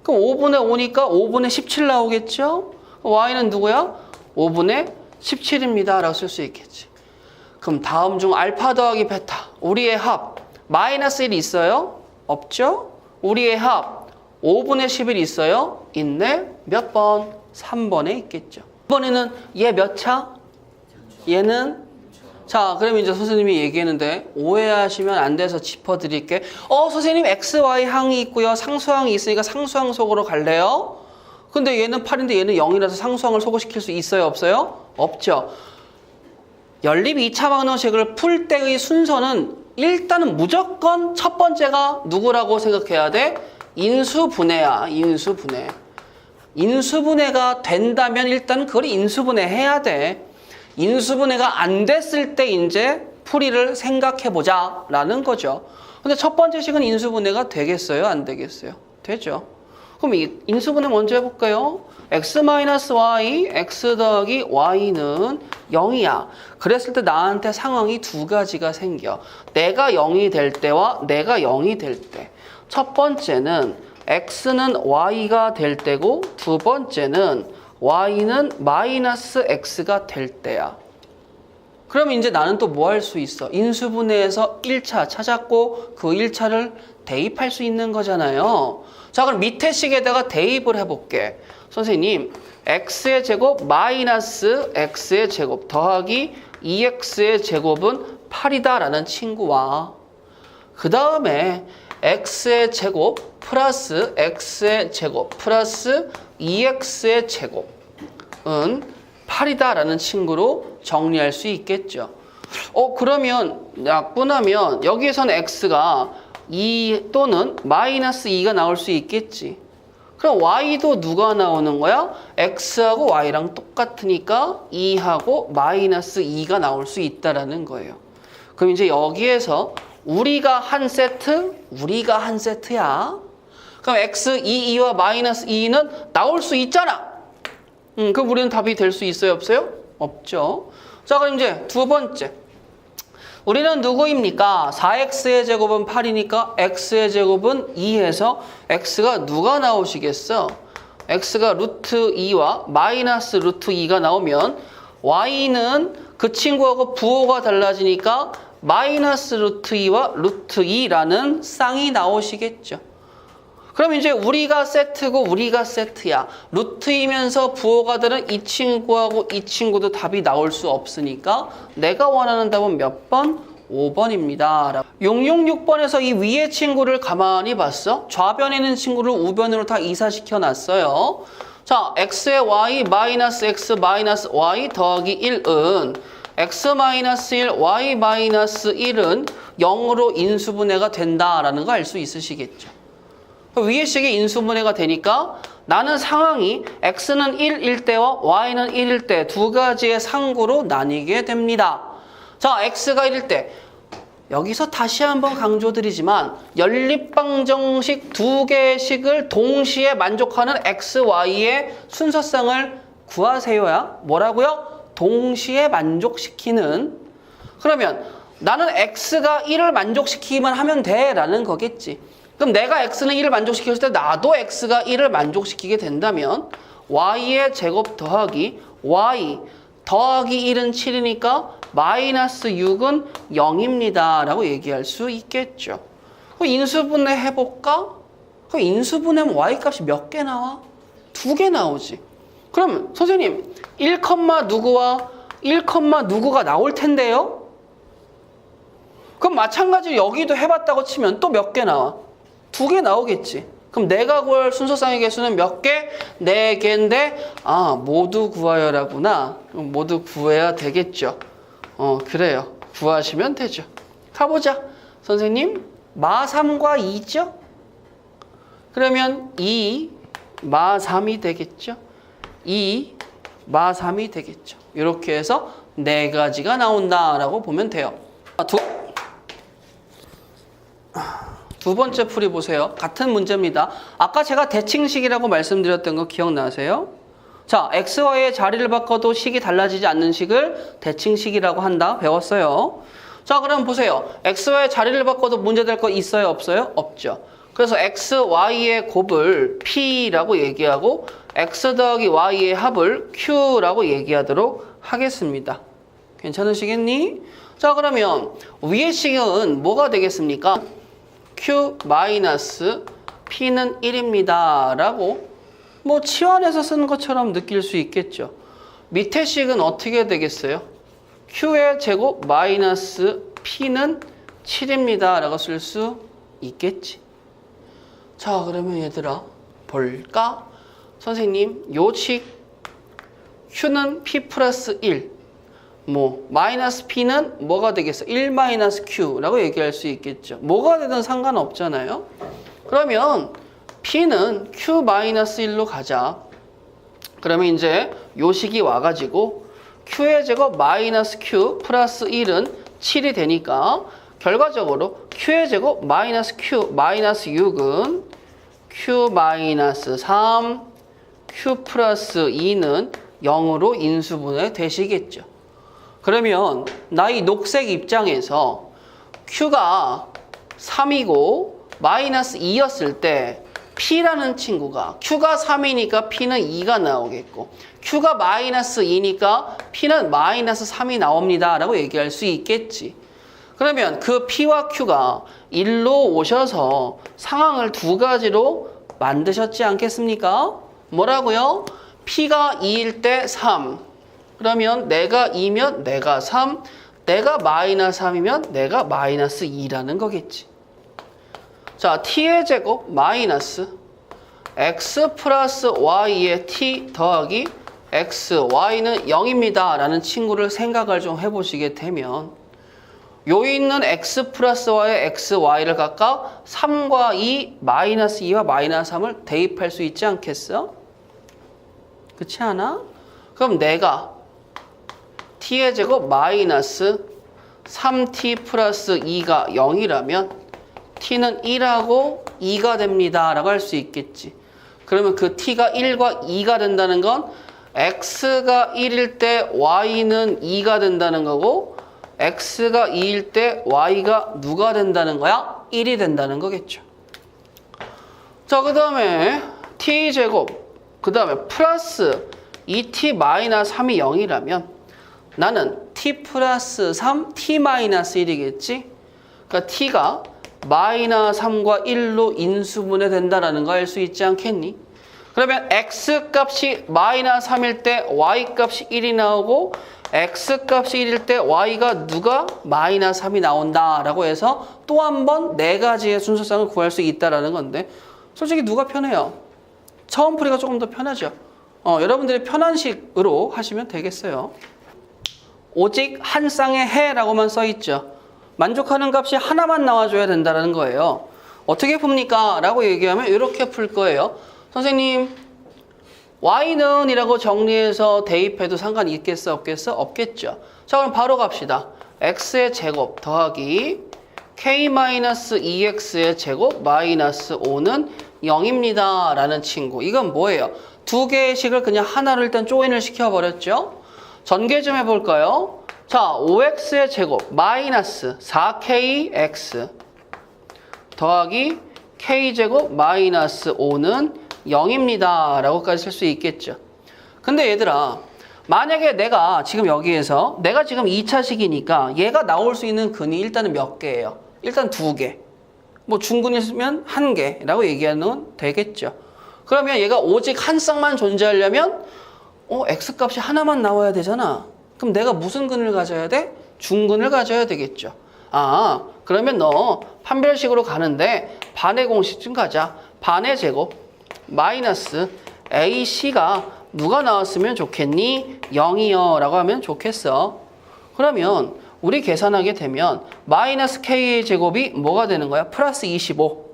그럼 5분의 5니까 5분의 17 나오겠죠? y는 누구야? 5분의 17입니다. 라고 쓸 수 있겠지. 그럼 다음 중 알파 더하기 베타. 우리의 합. 마이너스 1이 있어요? 없죠? 우리의 합. 5분의 11이 있어요? 있네. 몇 번? 3번에 있겠죠. 이번에는 얘 몇 차? 얘는? 자, 그러면 이제 선생님이 얘기했는데 오해하시면 안 돼서 짚어드릴게. 선생님 x, y 항이 있고요. 상수항이 있으니까 상수항 속으로 갈래요? 근데 얘는 8인데 얘는 0이라서 상수항을 소거시킬 수 있어요? 없어요? 없죠. 연립 2차 방정식을 풀 때의 순서는 일단은 무조건 첫 번째가 누구라고 생각해야 돼? 인수분해야. 인수분해. 인수분해가 된다면 일단 그걸 인수분해 해야 돼. 인수분해가 안 됐을 때 이제 풀이를 생각해보자 라는 거죠. 근데 첫 번째 식은 인수분해가 되겠어요? 안 되겠어요? 되죠. 그럼 이 인수분해 먼저 해볼까요? x-y, x 더하기 y는 0이야. 그랬을 때 나한테 상황이 두 가지가 생겨. 내가 0이 될 때와 내가 0이 될 때. 첫 번째는 x는 y가 될 때고 두 번째는 y는 마이너스 x가 될 때야. 그럼 이제 나는 또 뭐 할 수 있어? 인수분해에서 1차 찾았고 그 1차를 대입할 수 있는 거잖아요. 자, 그럼 밑에 식에다가 대입을 해볼게. 선생님, x의 제곱 마이너스 x의 제곱 더하기 2x의 제곱은 8이다 라는 친구와 그 다음에 x의 제곱 플러스 x의 제곱 플러스 2x의 제곱은 8이다 라는 친구로 정리할 수 있겠죠. 그러면 약분하면 여기에서는 x가 2 또는 마이너스 2가 나올 수 있겠지. 그럼 y도 누가 나오는 거야? x하고 y랑 똑같으니까 2하고 마이너스 2가 나올 수 있다라는 거예요. 그럼 이제 여기에서 우리가 한 세트야. 그럼 x 2와 마이너스 2는 나올 수 있잖아. 그럼 우리는 답이 될 수 있어요? 없어요? 없죠. 자, 그럼 이제 두 번째. 우리는 누구입니까? 4x의 제곱은 8이니까 x의 제곱은 2해서 x가 누가 나오시겠어? x가 루트 2와 마이너스 루트 2가 나오면 y는 그 친구하고 부호가 달라지니까 마이너스 루트 2와 루트 2라는 쌍이 나오시겠죠. 그럼 이제 우리가 세트고 우리가 세트야. 루트이면서 부호가 되는 이 친구하고 이 친구도 답이 나올 수 없으니까 내가 원하는 답은 몇 번? 5번입니다. 666번에서 이 위의 친구를 가만히 봤어. 좌변에 있는 친구를 우변으로 다 이사시켜 놨어요. 자, x의 y 마이너스 x 마이너스 y 더하기 1은 x 마이너스 1, y 마이너스 1은 0으로 인수분해가 된다라는 거 알 수 있으시겠죠. 위의 식이 인수분해가 되니까 나는 상황이 x는 1일 때와 y는 1일 때 두 가지의 상구로 나뉘게 됩니다. 자, x가 1일 때 여기서 다시 한번 강조드리지만 연립방정식 두 개의 식을 동시에 만족하는 x, y의 순서쌍을 구하세요야 뭐라고요? 동시에 만족시키는. 그러면 나는 x가 1을 만족시키기만 하면 돼 라는 거겠지. 그럼 내가 x는 1을 만족시켰을 때 나도 x가 1을 만족시키게 된다면 y의 제곱 더하기 y 더하기 1은 7이니까 마이너스 6은 0입니다 라고 얘기할 수 있겠죠. 그럼 인수분해 해볼까? 그럼 인수분해하면 y값이 몇 개 나와? 2개 나오지. 그럼 선생님 1, 누구와 1, 누구가 나올 텐데요? 그럼 마찬가지로 여기도 해봤다고 치면 또 몇 개 나와? 2개 나오겠지. 그럼 내가 구할 순서쌍의 개수는 몇 개? 4개인데 모두 구하여라구나. 그럼 모두 구해야 되겠죠. 그래요. 구하시면 되죠. 가보자. 선생님 마3과 2죠? 그러면 2 마3이 되겠죠. 2 마3이 되겠죠. 이렇게 해서 4가지가 나온다라고 보면 돼요. 두 번째 풀이 보세요. 같은 문제입니다. 아까 제가 대칭식이라고 말씀드렸던 거 기억나세요? 자, x, y의 자리를 바꿔도 식이 달라지지 않는 식을 대칭식이라고 한다. 배웠어요. 자, 그럼 보세요. x, y의 자리를 바꿔도 문제될 거 있어요? 없어요? 없죠. 그래서 x, y의 곱을 p라고 얘기하고 x 더하기 y의 합을 q라고 얘기하도록 하겠습니다. 괜찮으시겠니? 자, 그러면 위의 식은 뭐가 되겠습니까? q 마이너스 p는 1입니다 라고 뭐 치환해서 쓰는 것처럼 느낄 수 있겠죠. 밑에 식은 어떻게 되겠어요? q의 제곱 마이너스 p는 7입니다 라고 쓸 수 있겠지. 자, 그러면 얘들아 볼까? 선생님 요 식 q는 p 플러스 1 마이너스 p는 뭐가 되겠어? 1 마이너스 q라고 얘기할 수 있겠죠. 뭐가 되든 상관없잖아요. 그러면 p는 q 마이너스 1로 가자. 그러면 이제 요 식이 와가지고 q의 제곱 마이너스 q 플러스 1은 7이 되니까 결과적으로 q의 제곱 마이너스 q 마이너스 6은 q 마이너스 3 q 플러스 2는 0으로 인수분해 되시겠죠. 그러면 나의 녹색 입장에서 q가 3이고 마이너스 2였을 때 p라는 친구가 q가 3이니까 p는 2가 나오겠고 q가 마이너스 2니까 p는 마이너스 3이 나옵니다 라고 얘기할 수 있겠지. 그러면 그 p와 q가 1로 오셔서 상황을 두 가지로 만드셨지 않겠습니까? 뭐라고요? p가 2일 때 3. 그러면 내가 2면 내가 3, 내가 마이너스 3이면 내가 마이너스 2라는 거겠지. 자, t의 제곱 마이너스 x 플러스 y의 t 더하기 x, y는 0입니다 라는 친구를 생각을 좀 해보시게 되면 요 있는 x 플러스 y의 x, y를 각각 3과 2, 마이너스 2와 마이너스 3을 대입할 수 있지 않겠어? 그렇지 않아? 그럼 내가 t의 제곱 마이너스 3t 플러스 2가 0이라면 t는 1하고 2가 됩니다 라고 할 수 있겠지. 그러면 그 t가 1과 2가 된다는 건 x가 1일 때 y는 2가 된다는 거고 x가 2일 때 y가 누가 된다는 거야? 1이 된다는 거겠죠. 자, 그 다음에 t제곱, 그 다음에 플러스 2t 마이너스 3이 0이라면 나는 t 플러스 3, t 마이너스 1이겠지? 그러니까 t가 마이너스 3과 1로 인수분해 된다는 거 알 수 있지 않겠니? 그러면 x값이 마이너스 3일 때 y값이 1이 나오고 x값이 1일 때 y가 누가 마이너스 3이 나온다라고 해서 또 한 번 네 가지의 순서상을 구할 수 있다라는 건데 솔직히 누가 편해요? 처음 풀이가 조금 더 편하죠. 여러분들이 편한 식으로 하시면 되겠어요. 오직 한 쌍의 해라고만 써있죠. 만족하는 값이 하나만 나와줘야 된다는 거예요. 어떻게 풉니까? 라고 얘기하면 이렇게 풀 거예요. 선생님, y는 이라고 정리해서 대입해도 상관이 있겠어? 없겠어? 없겠죠. 자, 그럼 바로 갑시다. x의 제곱 더하기 k-2x의 제곱 마이너스 5는 0입니다. 라는 친구. 이건 뭐예요? 두 개의 식을 그냥 하나로 일단 조인을 시켜버렸죠. 전개 좀 해볼까요? 자, 5x의 제곱 마이너스 4kx 더하기 k제곱 마이너스 5는 0입니다. 라고까지 쓸 수 있겠죠. 근데 얘들아, 만약에 내가 지금 여기에서 내가 지금 2차식이니까 얘가 나올 수 있는 근이 일단은 몇 개예요? 일단 2개. 뭐 중근이면 1개라고 얘기하면 되겠죠. 그러면 얘가 오직 한 쌍만 존재하려면 x값이 하나만 나와야 되잖아. 그럼 내가 무슨 근을 가져야 돼? 중근을 가져야 되겠죠. 아, 그러면 너 판별식으로 가는데 반의 공식 좀 가자. 반의 제곱 마이너스 ac가 누가 나왔으면 좋겠니? 0이요 라고 하면 좋겠어. 그러면 우리 계산하게 되면 마이너스 k의 제곱이 뭐가 되는 거야? 플러스 25.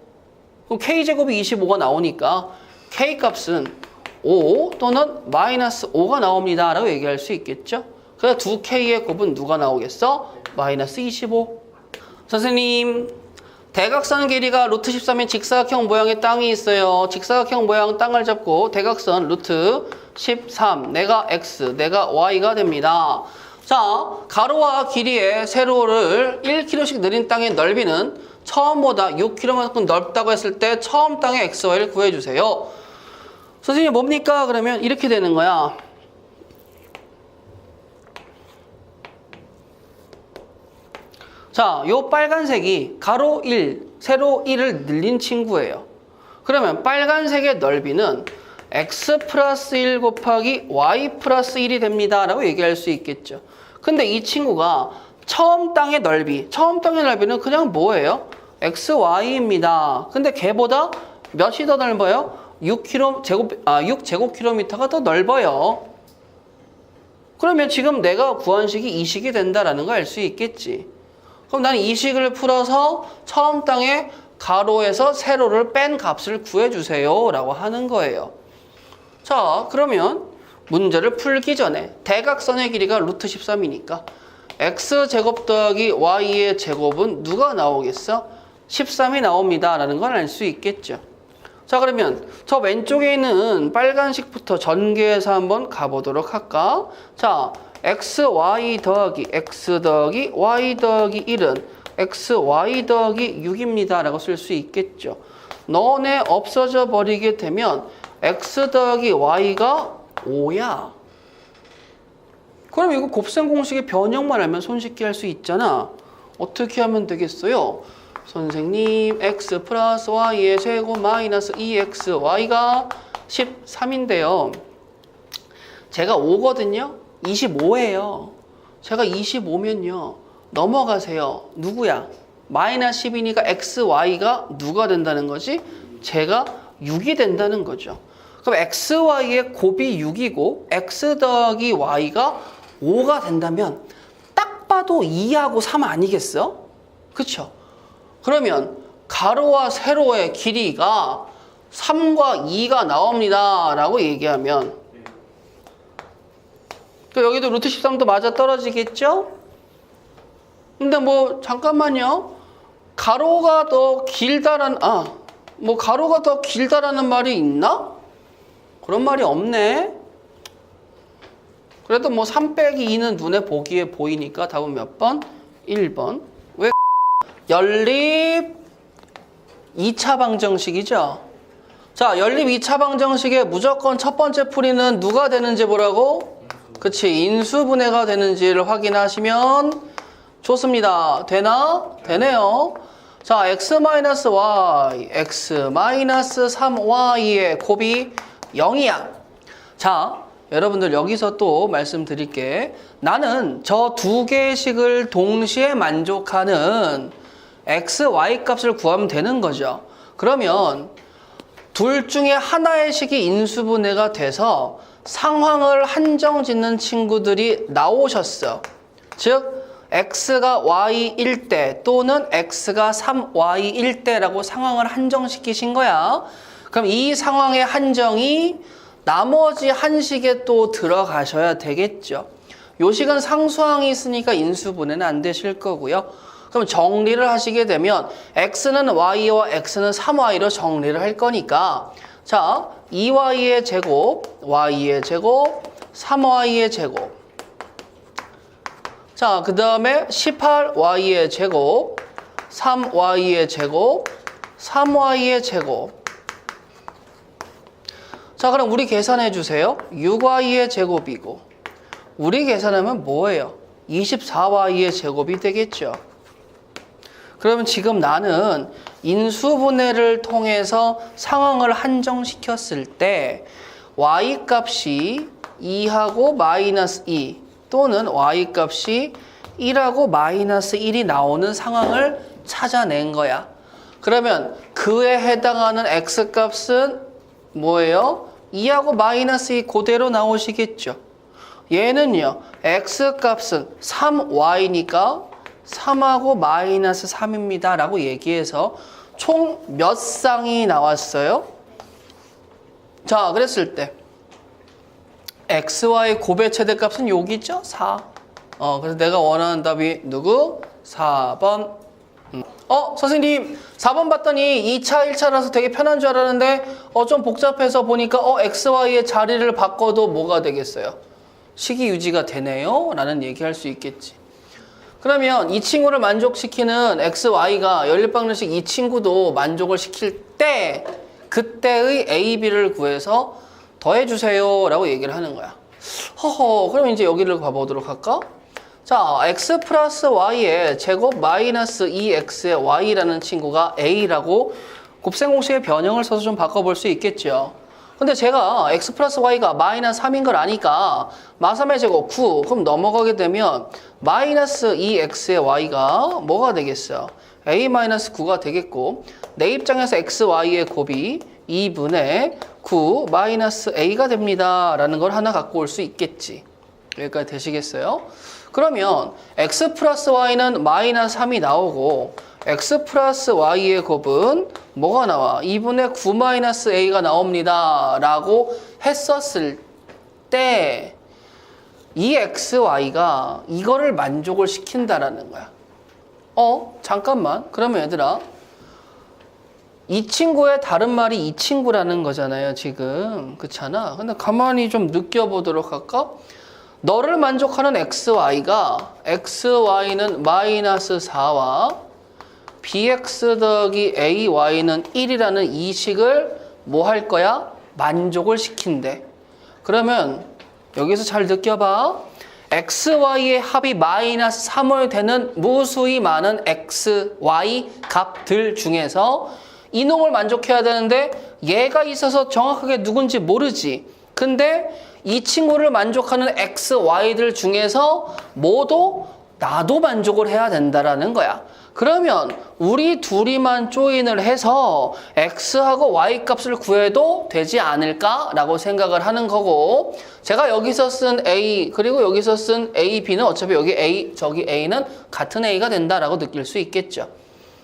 그럼 k제곱이 25가 나오니까 k값은 5 또는 마이너스 5가 나옵니다 라고 얘기할 수 있겠죠. 그래서 2k의 곱은 누가 나오겠어? 마이너스 25. 선생님, 대각선 길이가 루트 13인 직사각형 모양의 땅이 있어요. 직사각형 모양 땅을 잡고 대각선 루트 13, 내가 x, 내가 y가 됩니다. 자, 가로와 길이의 세로를 1km씩 늘린 땅의 넓이는 처음보다 6km만큼 넓다고 했을 때 처음 땅의 x, y를 구해주세요. 선생님 뭡니까? 그러면 이렇게 되는 거야. 자, 요 빨간색이 가로 1, 세로 1을 늘린 친구예요. 그러면 빨간색의 넓이는 x 플러스 1 곱하기 y 플러스 1이 됩니다 라고 얘기할 수 있겠죠. 근데 이 친구가 처음 땅의 넓이는 그냥 뭐예요? xy입니다. 근데 걔보다 몇이 더 넓어요? 6제곱킬로미터가 더 넓어요. 그러면 지금 내가 구한 식이 이 식이 된다라는 걸 알 수 있겠지. 그럼 나는 이 식을 풀어서 처음 땅에 가로에서 세로를 뺀 값을 구해주세요 라고 하는 거예요. 자, 그러면 문제를 풀기 전에 대각선의 길이가 루트 13이니까 x제곱 더하기 y의 제곱은 누가 나오겠어? 13이 나옵니다 라는 걸 알 수 있겠죠. 자, 그러면 저 왼쪽에 있는 빨간식부터 전개해서 한번 가보도록 할까? 자, xy 더하기 x 더하기 y 더하기 1은 xy 더하기 6입니다 라고 쓸 수 있겠죠. 너네 없어져 버리게 되면 x 더하기 y가 5야. 그럼 이거 곱셈 공식의 변형만 알면 손쉽게 할 수 있잖아. 어떻게 하면 되겠어요? 선생님, x 플러스 y의 제곱 마이너스 2xy가 13인데요. 제가 5거든요. 25예요. 제가 25면요. 넘어가세요. 누구야? 마이너스 10이니까 xy가 누가 된다는 거지? 제가 6이 된다는 거죠. 그럼 xy의 곱이 6이고 x 더하기 y가 5가 된다면 딱 봐도 2하고 3 아니겠어? 그쵸? 그러면 가로와 세로의 길이가 3과 2가 나옵니다 라고 얘기하면 여기도 루트 13도 맞아 떨어지겠죠? 근데 뭐 잠깐만요. 가로가 더 길다라는 가로가 더 길다라는 말이 있나? 그런 말이 없네. 그래도 뭐 3 빼기 2는 눈에 보기에 보이니까 답은 몇 번? 1번. 왜? 연립 2차 방정식이죠. 자, 연립 2차 방정식의 무조건 첫 번째 풀이는 누가 되는지 보라고? 그치, 인수분해가 되는지를 확인하시면 좋습니다. 되나? 되네요. 자, x-y, x-3y의 곱이 0이야. 자, 여러분들 여기서 또 말씀드릴게. 나는 저 두 개의 식을 동시에 만족하는 x, y 값을 구하면 되는 거죠. 그러면 둘 중에 하나의 식이 인수분해가 돼서 상황을 한정 짓는 친구들이 나오셨어. 즉 x가 y일 때 또는 x가 3y일 때라고 상황을 한정시키신 거야. 그럼 이 상황의 한정이 나머지 한 식에 또 들어가셔야 되겠죠. 요 식은 상수항이 있으니까 인수분해는 안 되실 거고요. 그럼 정리를 하시게 되면 x는 y와 x는 3y로 정리를 할 거니까 자, 2y의 제곱, y의 제곱, 3y의 제곱. 자, 그 다음에 18y의 제곱, 3y의 제곱, 3y의 제곱. 자, 그럼 우리 계산해 주세요. 6y의 제곱이고 우리 계산하면 뭐예요? 24y의 제곱이 되겠죠. 그러면 지금 나는 인수분해를 통해서 상황을 한정시켰을 때 y값이 2하고 마이너스 2 또는 y값이 1하고 마이너스 1이 나오는 상황을 찾아낸 거야. 그러면 그에 해당하는 x값은 뭐예요? 2하고 마이너스 2 그대로 나오시겠죠. 얘는요. x값은 3y니까 3하고 마이너스 3입니다 라고 얘기해서 총 몇 쌍이 나왔어요? 자, 그랬을 때 xy 곱의 최대값은 여기죠? 4. 그래서 내가 원하는 답이 누구? 4번. 선생님 4번 봤더니 2차, 1차라서 되게 편한 줄 알았는데 좀 복잡해서 보니까 xy의 자리를 바꿔도 뭐가 되겠어요? 식이 유지가 되네요? 라는 얘기할 수 있겠지. 그러면 이 친구를 만족시키는 xy가 연립방정식 이 친구도 만족을 시킬 때 그때의 a, b를 구해서 더해주세요 라고 얘기를 하는 거야. 그럼 이제 여기를 가보도록 할까? 자, x 플러스 y의 제곱 마이너스 2x의 y라는 친구가 a라고 곱셈공식의 변형을 써서 좀 바꿔볼 수 있겠죠. 근데 제가 x 플러스 y가 마이너스 3인 걸 아니까 마3의 제곱 9 그럼 넘어가게 되면 마이너스 2x의 y가 뭐가 되겠어요? a 마이너스 9가 되겠고 내 입장에서 xy의 곱이 2분의 9 마이너스 a가 됩니다 라는 걸 하나 갖고 올 수 있겠지. 여기까지 되시겠어요? 그러면 x 플러스 y는 마이너스 3이 나오고 x 플러스 y의 곱은 뭐가 나와? 2분의 9 마이너스 a가 나옵니다 라고 했었을 때 이 xy가 이거를 만족을 시킨다라는 거야. 잠깐만. 그러면 얘들아 이 친구의 다른 말이 이 친구라는 거잖아요 지금. 그렇잖아. 근데 가만히 좀 느껴보도록 할까? 너를 만족하는 xy가 xy는 마이너스 4와 bx 더하기 ay는 1이라는 이 식을 뭐 할 거야? 만족을 시킨대. 그러면 여기서 잘 느껴봐. xy의 합이 마이너스 3월 되는 무수히 많은 xy 값들 중에서 이놈을 만족해야 되는데 얘가 있어서 정확하게 누군지 모르지. 근데 이 친구를 만족하는 xy들 중에서 모두 나도 만족을 해야 된다라는 거야. 그러면 우리 둘이만 조인을 해서 x하고 y 값을 구해도 되지 않을까라고 생각을 하는 거고, 제가 여기서 쓴 a 그리고 여기서 쓴 a, b는 어차피 여기 a, 저기 a는 같은 a가 된다라고 느낄 수 있겠죠.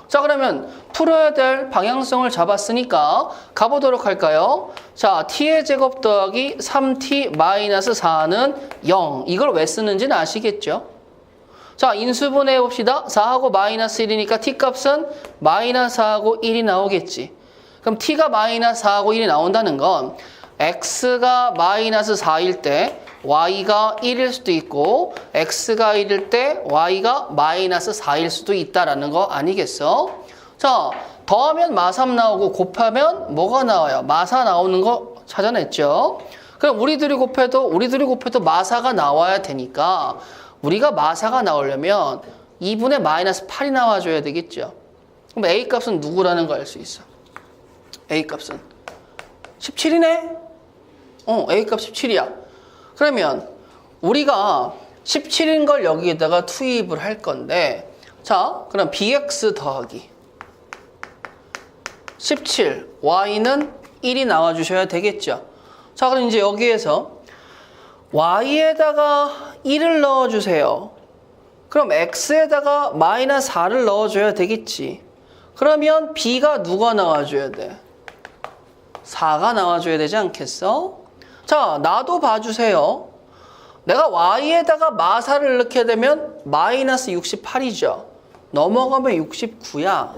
자, 그러면 풀어야 될 방향성을 잡았으니까 가보도록 할까요? 자, t의 제곱 더하기 3t-4는 0. 이걸 왜 쓰는지는 아시겠죠? 자, 인수분해 해봅시다. 4하고 마이너스 1이니까 t값은 마이너스 4하고 1이 나오겠지. 그럼 t가 마이너스 4하고 1이 나온다는 건 x가 마이너스 4일 때 y가 1일 수도 있고 x가 1일 때 y가 마이너스 4일 수도 있다라는 거 아니겠어? 자, 더하면 마3 나오고 곱하면 뭐가 나와요? 마4 나오는 거 찾아냈죠? 그럼 우리들이 곱해도 마4가 나와야 되니까 우리가 마4가 나오려면 2분의 마이너스 8이 나와줘야 되겠죠? 그럼 A 값은 누구라는 거 알 수 있어? A 값은 17이네? A 값 17이야. 그러면 우리가 17인 걸 여기에다가 투입을 할 건데, 자, 그럼 bx 더하기 17, y는 1이 나와주셔야 되겠죠? 자, 그럼 이제 여기에서 y에다가 1을 넣어주세요. 그럼 x에다가 마이너스 4를 넣어줘야 되겠지. 그러면 b가 누가 나와줘야 돼? 4가 나와줘야 되지 않겠어? 자, 나도 봐주세요. 내가 y에다가 마4를 넣게 되면 마이너스 68이죠. 넘어가면 69야.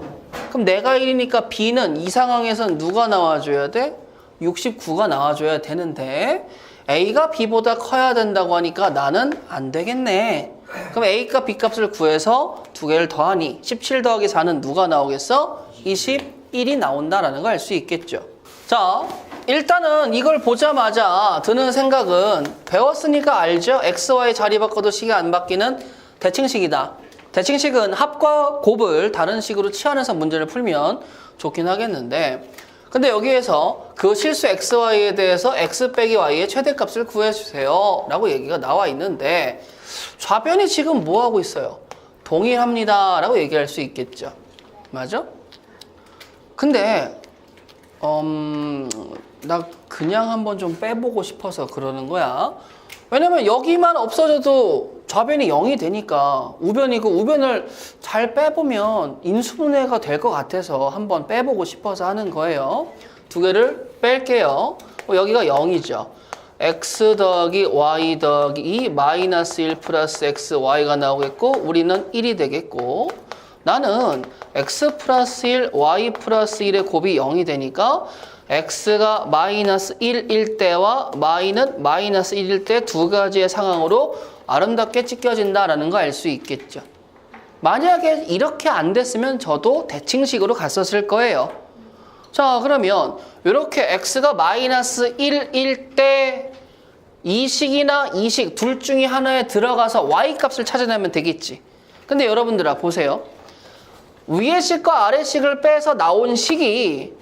그럼 내가 1이니까 b는 이 상황에선 누가 나와줘야 돼? 69가 나와줘야 되는데 a가 b보다 커야 된다고 하니까 나는 안 되겠네. 그럼 a값 b값을 구해서 두 개를 더하니 17 더하기 4는 누가 나오겠어? 21이 나온다라는 걸 알 수 있겠죠. 자, 일단은 이걸 보자마자 드는 생각은 배웠으니까 알죠? x, y 자리 바꿔도 식이 안 바뀌는 대칭식이다. 대칭식은 합과 곱을 다른 식으로 치환해서 문제를 풀면 좋긴 하겠는데, 근데 여기에서 그 실수 xy에 대해서 x 빼기 y의 최대값을 구해주세요 라고 얘기가 나와 있는데, 좌변이 지금 뭐 하고 있어요? 동일합니다 라고 얘기할 수 있겠죠. 맞아? 근데 나 그냥 한번 좀 빼보고 싶어서 그러는 거야. 왜냐면 여기만 없어져도 좌변이 0이 되니까 우변이고, 우변을 잘 빼보면 인수분해가 될 것 같아서 한번 빼보고 싶어서 하는 거예요. 두 개를 뺄게요. 여기가 0이죠. x 더하기 y 더하기 2 마이너스 1 플러스 x y가 나오겠고, 우리는 1이 되겠고, 나는 x 플러스 1 y 플러스 1의 곱이 0이 되니까 x가 마이너스 1일 때와 y는 마이너스 1일 때 두 가지의 상황으로 아름답게 찢겨진다라는 거 알 수 있겠죠. 만약에 이렇게 안 됐으면 저도 대칭식으로 갔었을 거예요. 자, 그러면 이렇게 x가 마이너스 1일 때 이 식이나 이 식 둘 중에 하나에 들어가서 y 값을 찾아내면 되겠지. 근데 여러분들아 보세요. 위의 식과 아래 식을 빼서 나온 식이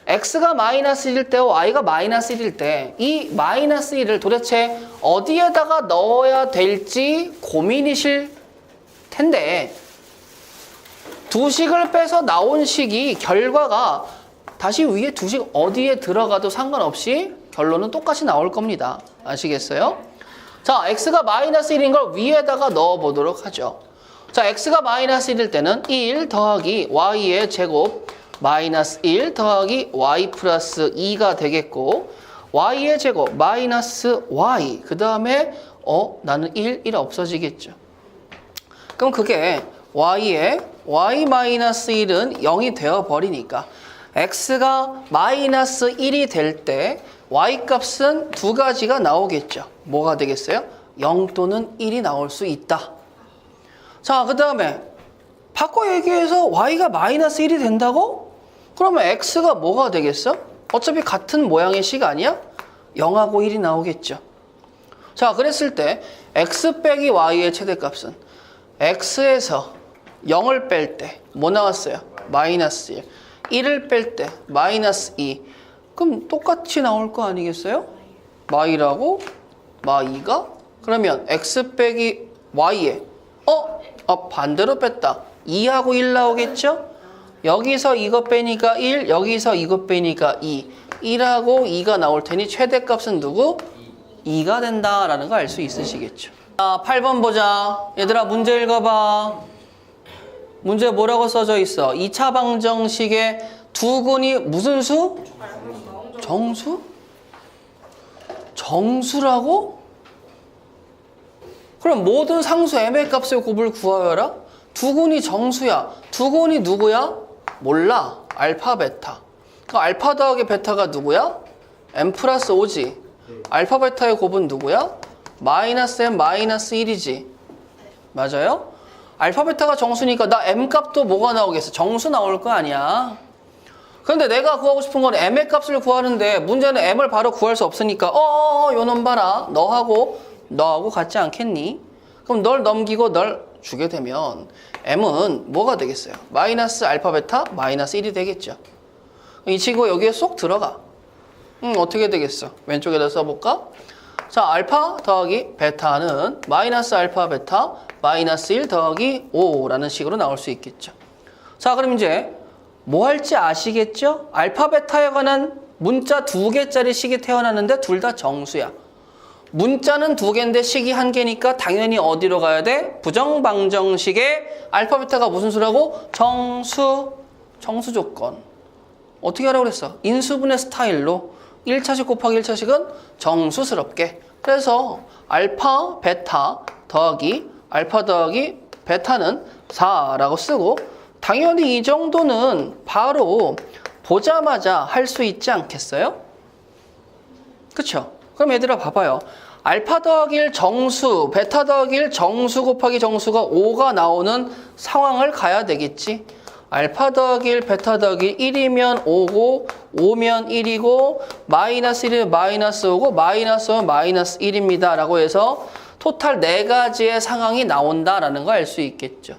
x가 마이너스 1일 때와 y가 마이너스 1일 때 이 마이너스 1을 도대체 어디에다가 넣어야 될지 고민이실 텐데, 두 식을 빼서 나온 식이 결과가 다시 위에 두 식 어디에 들어가도 상관없이 결론은 똑같이 나올 겁니다. 아시겠어요? 자, x가 마이너스 1인 걸 위에다가 넣어보도록 하죠. 자, x가 마이너스 1일 때는 1 더하기 y의 제곱 마이너스 1 더하기 y 플러스 2가 되겠고, y의 제곱 마이너스 y, 그 다음에 나는 1 없어지겠죠. 그럼 그게 y의 y 마이너스 1은 0이 되어버리니까 x가 마이너스 1이 될 때 y 값은 두 가지가 나오겠죠. 뭐가 되겠어요? 0 또는 1이 나올 수 있다. 자, 그 다음에 바꿔 얘기해서 y가 마이너스 1이 된다고? 그러면 x가 뭐가 되겠어? 어차피 같은 모양의 식 아니야? 0하고 1이 나오겠죠. 자, 그랬을 때 x 빼기 y의 최대값은 x에서 0을 뺄 때 뭐 나왔어요? 마이너스 1. 1을 뺄 때 마이너스 2. 그럼 똑같이 나올 거 아니겠어요? y라고 마2가? 그러면 x 빼기 y에 반대로 뺐다. 2하고 1 나오겠죠? 여기서 이거 빼니까 1, 여기서 이거 빼니까 2. 1하고 2가 나올 테니 최대값은 누구? 2가 된다라는 거 알 수 있으시겠죠. 자, 8번 보자. 얘들아 문제 읽어봐. 문제 뭐라고 써져 있어? 2차 방정식의 두근이 무슨 수? 정수? 정수라고? 그럼 모든 상수 m의 값의 곱을 구하여라? 두근이 정수야. 두근이 누구야? 몰라. 알파, 베타. 그 알파 더하기 베타가 누구야? m 플러스 5지. 알파, 베타의 곱은 누구야? 마이너스 m 마이너스 1이지. 맞아요? 알파, 베타가 정수니까 나 m 값도 뭐가 나오겠어? 정수 나올 거 아니야. 그런데 내가 구하고 싶은 건 m의 값을 구하는데 문제는 m을 바로 구할 수 없으니까 요놈 봐라. 너하고 같지 않겠니? 그럼 널 넘기고 널 주게 되면 m은 뭐가 되겠어요? 마이너스 알파, 베타 마이너스 1이 되겠죠. 이 친구가 여기에 쏙 들어가. 어떻게 되겠어? 왼쪽에다 써볼까? 자, 알파 더하기 베타는 마이너스 알파, 베타 마이너스 1 더하기 5라는 식으로 나올 수 있겠죠. 자, 그럼 이제 뭐 할지 아시겠죠? 알파, 베타에 관한 문자 2개짜리 식이 태어났는데 둘 다 정수야. 문자는 2개인데 식이 1개니까 당연히 어디로 가야 돼? 부정방정식의 알파, 베타가 무슨 수라고? 정수. 정수 조건. 어떻게 하라고 그랬어? 인수분해 스타일로 1차식 곱하기 1차식은 정수스럽게. 그래서 알파, 베타 더하기 알파 더하기 베타는 4라고 쓰고 당연히 이 정도는 바로 보자마자 할 수 있지 않겠어요? 그쵸? 그럼 얘들아 봐봐요. 알파 더하기 1 정수, 베타 더하기 1 정수 곱하기 정수가 5가 나오는 상황을 가야 되겠지. 알파 더하기 1, 베타 더하기 1이면 5고 5면 1이고 마이너스 1이면 마이너스 5고 마이너스 5면 마이너스 1입니다. 라고 해서 토탈 4가지의 상황이 나온다라는 걸 알 수 있겠죠.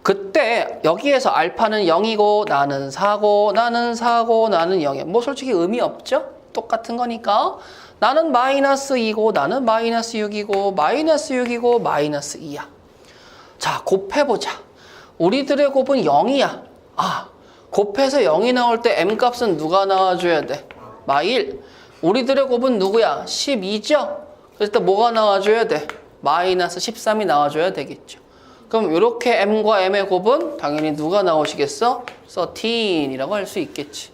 그때 여기에서 알파는 0이고 나는 4고 나는 4고 나는 0이야. 뭐 솔직히 의미 없죠? 똑같은 거니까. 나는 마이너스 2고 나는 마이너스 6이고 마이너스 6이고 마이너스 2야. 자, 곱해보자. 우리들의 곱은 0이야. 곱해서 0이 나올 때 m값은 누가 나와줘야 돼? 마1. 우리들의 곱은 누구야? 12죠? 그래서 또 뭐가 나와줘야 돼? 마이너스 13이 나와줘야 되겠죠. 그럼 이렇게 m과 m의 곱은 당연히 누가 나오시겠어? 13이라고 할 수 있겠지.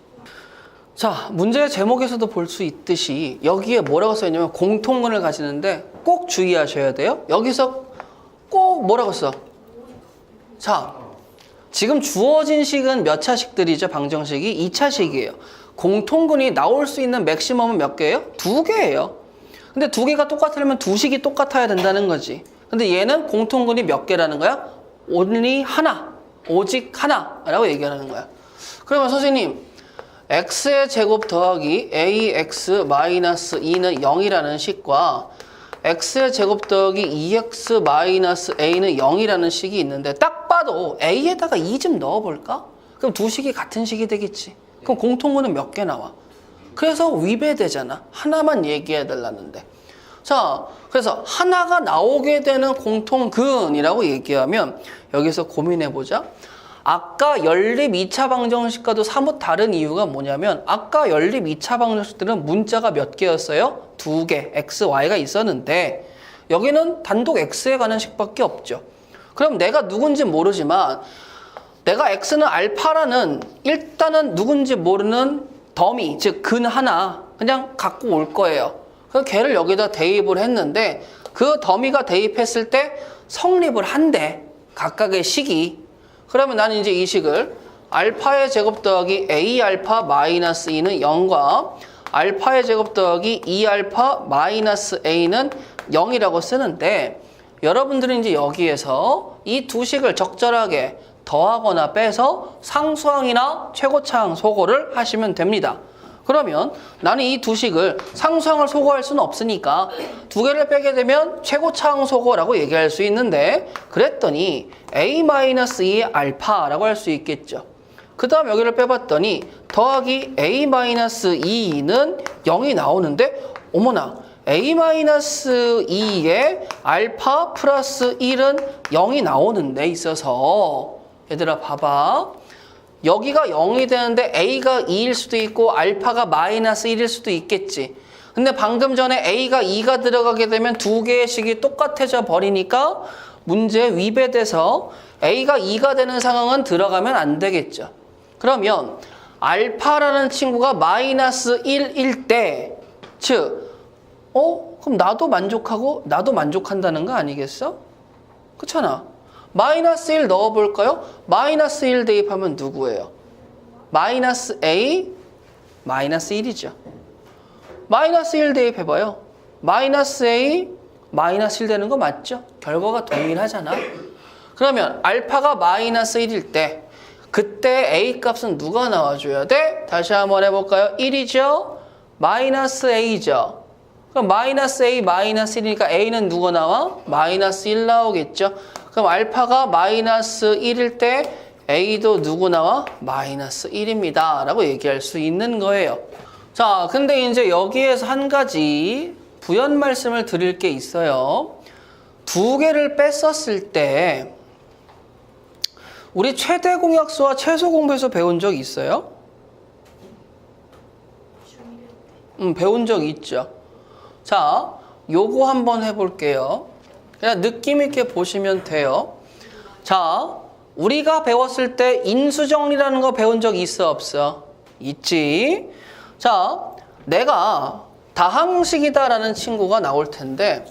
자, 문제 제목에서도 볼 수 있듯이 여기에 뭐라고 써있냐면 공통근을 가지는데 꼭 주의하셔야 돼요. 여기서 꼭 뭐라고 써? 자, 지금 주어진 식은 몇 차식들이죠? 방정식이 2차식이에요. 공통근이 나올 수 있는 맥시멈은 몇 개예요? 2개예요. 근데 2개가 똑같으려면 2식이 똑같아야 된다는 거지. 근데 얘는 공통근이 몇 개라는 거야? only 하나, 오직 하나라고 얘기하는 거야. 그러면 선생님, x의 제곱 더하기 ax 마이너스 2는 0이라는 식과 x의 제곱 더하기 2x 마이너스 a는 0이라는 식이 있는데 딱 봐도 a에다가 2 좀 넣어볼까? 그럼 두 식이 같은 식이 되겠지. 그럼 공통근은 몇 개 나와? 그래서 위배되잖아. 하나만 얘기해달라는데. 자, 그래서 하나가 나오게 되는 공통근이라고 얘기하면 여기서 고민해보자. 아까 연립 2차 방정식과도 사뭇 다른 이유가 뭐냐면 아까 연립 2차 방정식들은 문자가 몇 개였어요? 2개, x, y가 있었는데 여기는 단독 x에 관한 식밖에 없죠. 그럼 내가 누군지 모르지만 내가 x는 알파라는 일단은 누군지 모르는 더미, 즉 근 하나 그냥 갖고 올 거예요. 그래서 걔를 여기다 대입을 했는데 그 더미가 대입했을 때 성립을 한대. 각각의 식이. 그러면 나는 이제 이 식을 알파의 제곱 더하기 a 알파 마이너스 2는 0과 알파의 제곱 더하기 2 알파 마이너스 a는 0이라고 쓰는데 여러분들은 이제 여기에서 이 두 식을 적절하게 더하거나 빼서 상수항이나 최고차항 소거를 하시면 됩니다. 그러면 나는 이 두 식을 상수항을 소거할 수는 없으니까 두 개를 빼게 되면 최고차항 소거라고 얘기할 수 있는데 그랬더니 a-2의 알파라고 할 수 있겠죠. 그 다음 여기를 빼봤더니 더하기 a-2는 0이 나오는데 어머나 a-2에 알파 플러스 1은 0이 나오는 데 있어서 얘들아 봐봐. 여기가 0이 되는데 a가 2일 수도 있고 알파가 마이너스 1일 수도 있겠지. 근데 방금 전에 a가 2가 들어가게 되면 두 개의 식이 똑같아져 버리니까 문제에 위배돼서 a가 2가 되는 상황은 들어가면 안 되겠죠. 그러면 알파라는 친구가 마이너스 1일 때, 즉 그럼 나도 만족하고 나도 만족한다는 거 아니겠어? 그렇잖아. 마이너스 1 넣어볼까요? 마이너스 1 대입하면 누구예요? 마이너스 a 마이너스 1이죠. 마이너스 1 대입해봐요. 마이너스 a 마이너스 1 되는 거 맞죠? 결과가 동일하잖아. 그러면 알파가 마이너스 1일 때 그때 a 값은 누가 나와줘야 돼? 다시 한번 해볼까요? 1이죠? 마이너스 a죠. 그럼 마이너스 a 마이너스 1이니까 a는 누가 나와? 마이너스 1 나오겠죠. 그럼 알파가 마이너스 1일 때 a도 누구 나와? 마이너스 1입니다 라고 얘기할 수 있는 거예요. 자, 근데 이제 여기에서 한 가지 부연 말씀을 드릴 게 있어요. 두 개를 뺐었을 때 우리 최대 공약수와 최소 공배수 배운 적 있어요? 배운 적 있죠. 자, 요거 한번 해볼게요. 그냥 느낌 있게 보시면 돼요. 자, 우리가 배웠을 때 인수정리라는 거 배운 적 있어 없어? 있지. 자, 내가 다항식이다라는 친구가 나올 텐데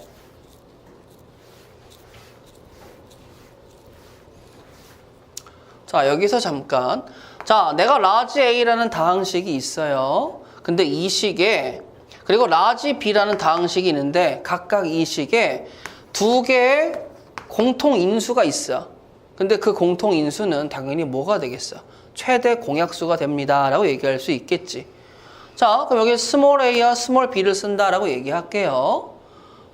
자, 여기서 잠깐. 자, 내가 라지 A라는 다항식이 있어요. 근데 이 식에 그리고 라지 B라는 다항식이 있는데 각각 이 식에 두 개의 공통인수가 있어. 근데 그 공통인수는 당연히 뭐가 되겠어? 최대 공약수가 됩니다 라고 얘기할 수 있겠지. 자, 그럼 여기 스몰 a와 스몰 b를 쓴다라고 얘기할게요.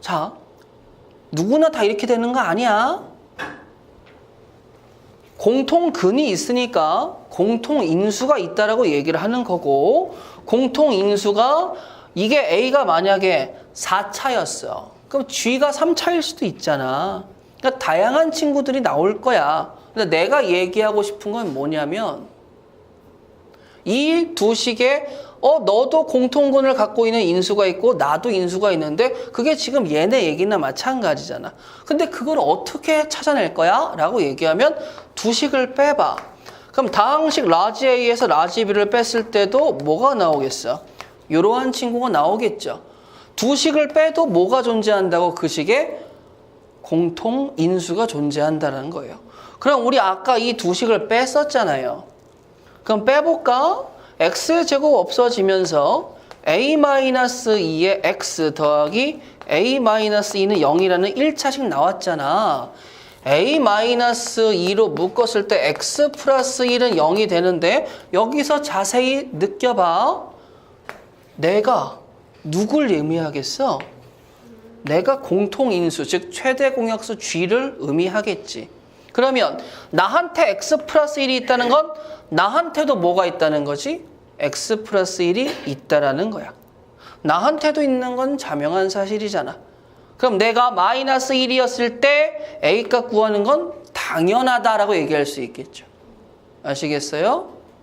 자, 누구나 다 이렇게 되는 거 아니야. 공통근이 있으니까 공통인수가 있다라고 얘기를 하는 거고, 공통인수가 이게 a가 만약에 4차였어. 그럼 g가 3차일 수도 있잖아. 그러니까 다양한 친구들이 나올 거야. 근데 내가 얘기하고 싶은 건 뭐냐면 이 두 식에 너도 공통근을 갖고 있는 인수가 있고 나도 인수가 있는데 그게 지금 얘네 얘기나 마찬가지잖아. 근데 그걸 어떻게 찾아낼 거야? 라고 얘기하면 두 식을 빼봐. 그럼 다항식 라지 A에서 라지 B를 뺐을 때도 뭐가 나오겠어? 이러한 친구가 나오겠죠. 두 식을 빼도 뭐가 존재한다고? 그 식에 공통인수가 존재한다는 거예요. 그럼 우리 아까 이 두 식을 뺐었잖아요. 그럼 빼볼까? x제곱 없어지면서 a-2의 x 더하기 a-2는 0이라는 1차식 나왔잖아. a-2로 묶었을 때 x 플러스 1은 0이 되는데 여기서 자세히 느껴봐. 내가 누굴 의미하겠어? 내가 공통인수, 즉 최대 공약수 g를 의미하겠지. 그러면 나한테 x 플러스 1이 있다는 건 나한테도 뭐가 있다는 거지? x 플러스 1이 있다라는 거야. 나한테도 있는 건 자명한 사실이잖아. 그럼 내가 마이너스 1이었을 때 A값 구하는 건 당연하다라고 얘기할 수 있겠죠. 아시겠어요?